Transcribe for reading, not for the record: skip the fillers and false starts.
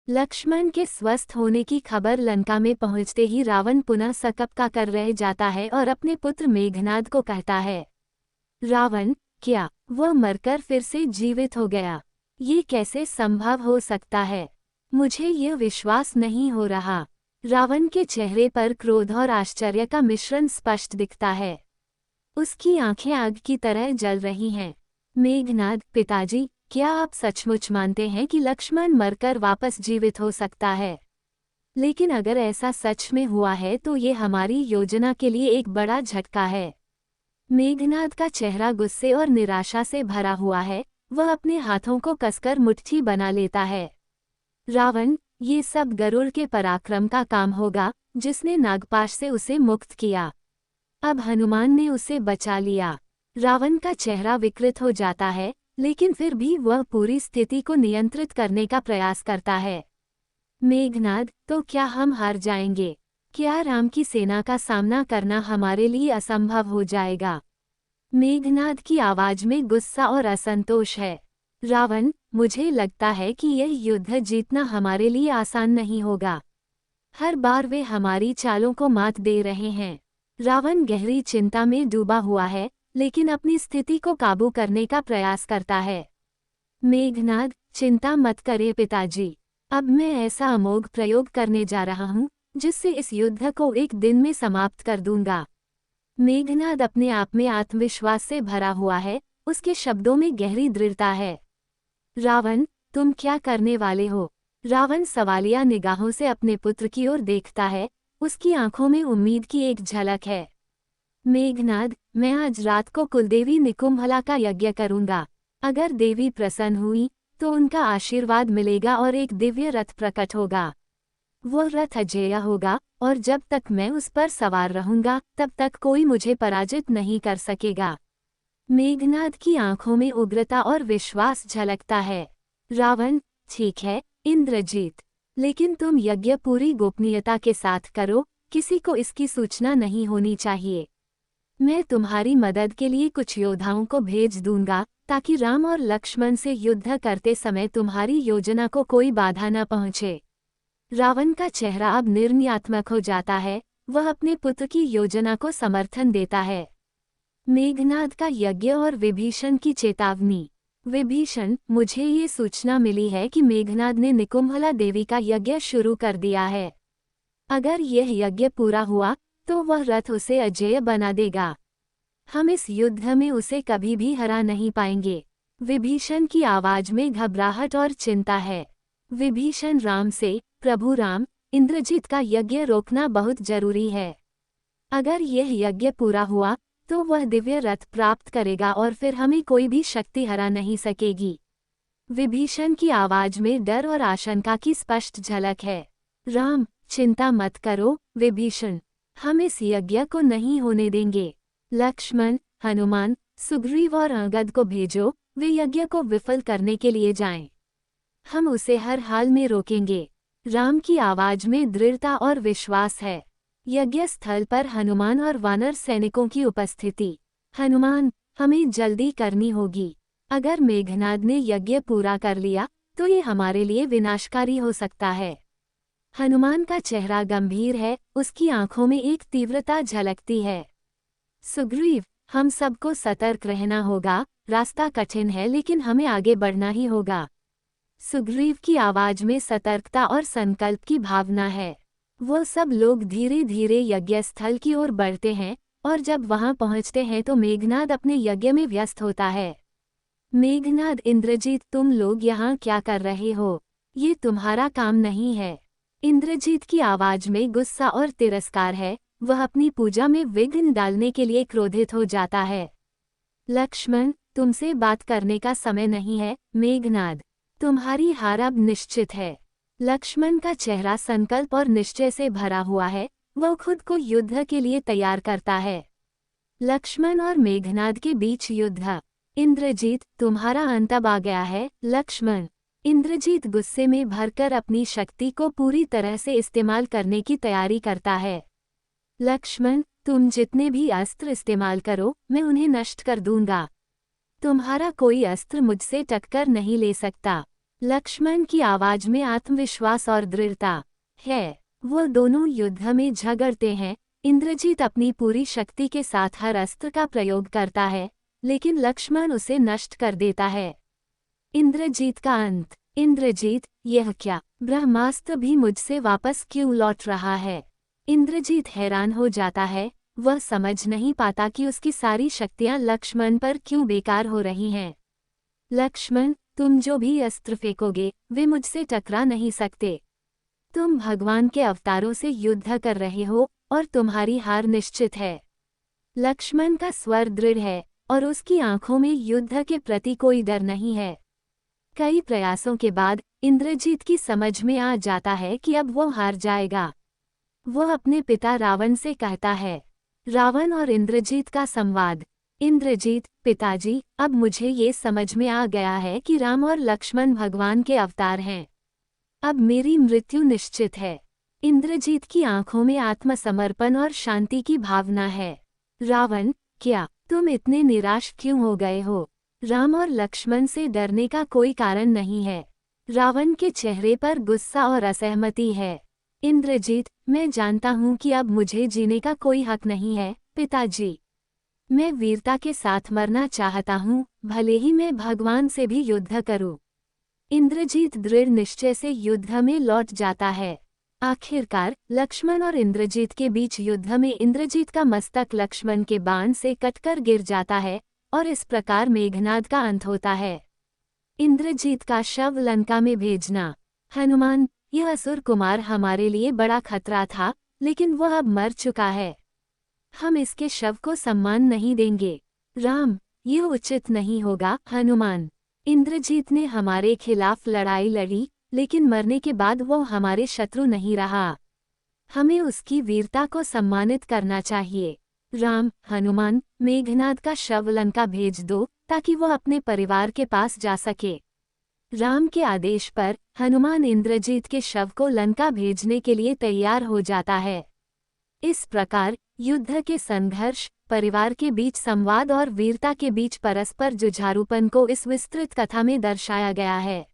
लक्ष्मण के स्वस्थ होने की खबर लंका में पहुंचते ही रावण पुनः सकपका कर रह जाता है और अपने पुत्र मेघनाद को कहता है, रावण, क्या वह मरकर फिर से जीवित हो गया? ये कैसे संभव हो सकता है? मुझे यह विश्वास नहीं हो रहा। रावण के चेहरे पर क्रोध और आश्चर्य का मिश्रण स्पष्ट दिखता है। उसकी आंखें आग की तरह जल रही हैं। मेघनाद, पिताजी, क्या आप सचमुच मानते हैं कि लक्ष्मण मरकर वापस जीवित हो सकता है? लेकिन अगर ऐसा सच में हुआ है तो ये हमारी योजना के लिए एक बड़ा झटका है। मेघनाद का चेहरा गुस्से और निराशा से भरा हुआ है। वह अपने हाथों को कसकर मुट्ठी बना लेता है। रावण, ये सब गरुड़ के पराक्रम का काम होगा, जिसने नागपाश से उसे मुक्त किया। अब हनुमान ने उसे बचा लिया। रावण का चेहरा विकृत हो जाता है, लेकिन फिर भी वह पूरी स्थिति को नियंत्रित करने का प्रयास करता है। मेघनाद, तो क्या हम हार जाएंगे? क्या राम की सेना का सामना करना हमारे लिए असंभव हो जाएगा? मेघनाद की आवाज में गुस्सा और असंतोष है। रावण, मुझे लगता है कि यह युद्ध जीतना हमारे लिए आसान नहीं होगा। हर बार वे हमारी चालों को मात दे रहे हैं। रावण गहरी चिंता में डूबा हुआ है, लेकिन अपनी स्थिति को काबू करने का प्रयास करता है। मेघनाद, चिंता मत करें पिताजी। अब मैं ऐसा अमोघ प्रयोग करने जा रहा हूँ, जिससे इस युद्ध को एक दिन में समाप्त कर दूंगा। मेघनाद अपने आप में आत्मविश्वास से भरा हुआ है। उसके शब्दों में गहरी दृढ़ता है। रावण, तुम क्या करने वाले हो? रावण सवालिया निगाहों से अपने पुत्र की ओर देखता है। उसकी आंखों में उम्मीद की एक झलक है। मेघनाद, मैं आज रात को कुलदेवी निकुंभला का यज्ञ करूंगा। अगर देवी प्रसन्न हुई तो उनका आशीर्वाद मिलेगा और एक दिव्य रथ प्रकट होगा। वो रथ अजेय होगा और जब तक मैं उस पर सवार रहूंगा तब तक कोई मुझे पराजित नहीं कर सकेगा। मेघनाद की आंखों में उग्रता और विश्वास झलकता है। रावण, ठीक है इंद्रजीत, लेकिन तुम यज्ञ पूरी गोपनीयता के साथ करो। किसी को इसकी सूचना नहीं होनी चाहिए। मैं तुम्हारी मदद के लिए कुछ योद्धाओं को भेज दूंगा, ताकि राम और लक्ष्मण से युद्ध करते समय तुम्हारी योजना को कोई बाधा न पहुंचे। रावण का चेहरा अब निर्णयात्मक हो जाता है। वह अपने पुत्र की योजना को समर्थन देता है। मेघनाद का यज्ञ और विभीषण की चेतावनी। विभीषण, मुझे ये सूचना मिली है कि मेघनाद ने निकुंभला देवी का यज्ञ शुरू कर दिया है। अगर यह यज्ञ पूरा हुआ तो वह रथ उसे अजेय बना देगा। हम इस युद्ध में उसे कभी भी हरा नहीं पाएंगे। विभीषण की आवाज में घबराहट और चिंता है। विभीषण राम से, प्रभु राम, इंद्रजीत का यज्ञ रोकना बहुत जरूरी है। अगर यह यज्ञ पूरा हुआ तो वह दिव्य रथ प्राप्त करेगा और फिर हमें कोई भी शक्ति हरा नहीं सकेगी। विभीषण की आवाज में डर और आशंका की स्पष्ट झलक है। राम, चिंता मत करो विभीषण, हम इस यज्ञ को नहीं होने देंगे। लक्ष्मण, हनुमान, सुग्रीव और अंगद को भेजो, वे यज्ञ को विफल करने के लिए जाएं। हम उसे हर हाल में रोकेंगे। राम की आवाज में दृढ़ता और विश्वास है। यज्ञ स्थल पर हनुमान और वानर सैनिकों की उपस्थिति। हनुमान, हमें जल्दी करनी होगी। अगर मेघनाद ने यज्ञ पूरा कर लिया तो ये हमारे लिए विनाशकारी हो सकता है। हनुमान का चेहरा गंभीर है। उसकी आंखों में एक तीव्रता झलकती है। सुग्रीव, हम सबको सतर्क रहना होगा। रास्ता कठिन है लेकिन हमें आगे बढ़ना ही होगा। सुग्रीव की आवाज में सतर्कता और संकल्प की भावना है। वो सब लोग धीरे धीरे यज्ञ स्थल की ओर बढ़ते हैं और जब वहां पहुंचते हैं तो मेघनाद अपने यज्ञ में व्यस्त होता है। मेघनाद, इंद्रजीत, तुम लोग यहाँ क्या कर रहे हो? ये तुम्हारा काम नहीं है। इंद्रजीत की आवाज में गुस्सा और तिरस्कार है। वह अपनी पूजा में विघ्न डालने के लिए क्रोधित हो जाता है। लक्ष्मण, तुमसे बात करने का समय नहीं है। मेघनाद, तुम्हारी हार अब निश्चित है। लक्ष्मण का चेहरा संकल्प और निश्चय से भरा हुआ है। वह खुद को युद्ध के लिए तैयार करता है। लक्ष्मण और मेघनाद के बीच युद्ध। इंद्रजीत, तुम्हारा अंत अब आ गया है। लक्ष्मण। इंद्रजीत गुस्से में भरकर अपनी शक्ति को पूरी तरह से इस्तेमाल करने की तैयारी करता है। लक्ष्मण, तुम जितने भी अस्त्र इस्तेमाल करो, मैं उन्हें नष्ट कर दूंगा। तुम्हारा कोई अस्त्र मुझसे टक्कर नहीं ले सकता। लक्ष्मण की आवाज में आत्मविश्वास और दृढ़ता है। वो दोनों युद्ध में झगड़ते हैं। इंद्रजीत अपनी पूरी शक्ति के साथ हर अस्त्र का प्रयोग करता है, लेकिन लक्ष्मण उसे नष्ट कर देता है। इंद्रजीत का अंत। इंद्रजीत, यह क्या? ब्रह्मास्त्र भी मुझसे वापस क्यों लौट रहा है? इंद्रजीत हैरान हो जाता है। वह समझ नहीं पाता कि उसकी सारी शक्तियां लक्ष्मण पर क्यों बेकार हो रही हैं। लक्ष्मण, तुम जो भी अस्त्र फेंकोगे वे मुझसे टकरा नहीं सकते। तुम भगवान के अवतारों से युद्ध कर रहे हो और तुम्हारी हार निश्चित है। लक्ष्मण का स्वर दृढ़ है और उसकी आंखों में युद्ध के प्रति कोई डर नहीं है। कई प्रयासों के बाद इंद्रजीत की समझ में आ जाता है कि अब वो हार जाएगा। वह अपने पिता रावण से कहता है। रावण और इंद्रजीत का संवाद। इंद्रजीत, पिताजी, अब मुझे ये समझ में आ गया है कि राम और लक्ष्मण भगवान के अवतार हैं। अब मेरी मृत्यु निश्चित है। इंद्रजीत की आंखों में आत्मसमर्पण और शांति की भावना है। रावण, क्या तुम इतने निराश क्यों हो गए हो? राम और लक्ष्मण से डरने का कोई कारण नहीं है। रावण के चेहरे पर गुस्सा और असहमति है। इंद्रजीत, मैं जानता हूँ कि अब मुझे जीने का कोई हक नहीं है, पिताजी। मैं वीरता के साथ मरना चाहता हूँ, भले ही मैं भगवान से भी युद्ध करूँ। इंद्रजीत दृढ़ निश्चय से युद्ध में लौट जाता है। आखिरकार लक्ष्मण और इंद्रजीत के बीच युद्ध में इंद्रजीत का मस्तक लक्ष्मण के बाण से कटकर गिर जाता है और इस प्रकार मेघनाद का अंत होता है। इंद्रजीत का शव लंका में भेजना। हनुमान, यह असुर कुमार हमारे लिए बड़ा खतरा था, लेकिन वह अब मर चुका है। हम इसके शव को सम्मान नहीं देंगे। राम, यह उचित नहीं होगा। हनुमान, इंद्रजीत ने हमारे खिलाफ लड़ाई लड़ी, लेकिन मरने के बाद वो हमारे शत्रु नहीं रहा। हमें उसकी वीरता को सम्मानित करना चाहिए। राम, हनुमान, मेघनाद का शव लंका भेज दो ताकि वो अपने परिवार के पास जा सके। राम के आदेश पर हनुमान इंद्रजीत के शव को लंका भेजने के लिए तैयार हो जाता है। इस प्रकार युद्ध के संघर्ष, परिवार के बीच संवाद और वीरता के बीच परस्पर जुझारूपन को इस विस्तृत कथा में दर्शाया गया है।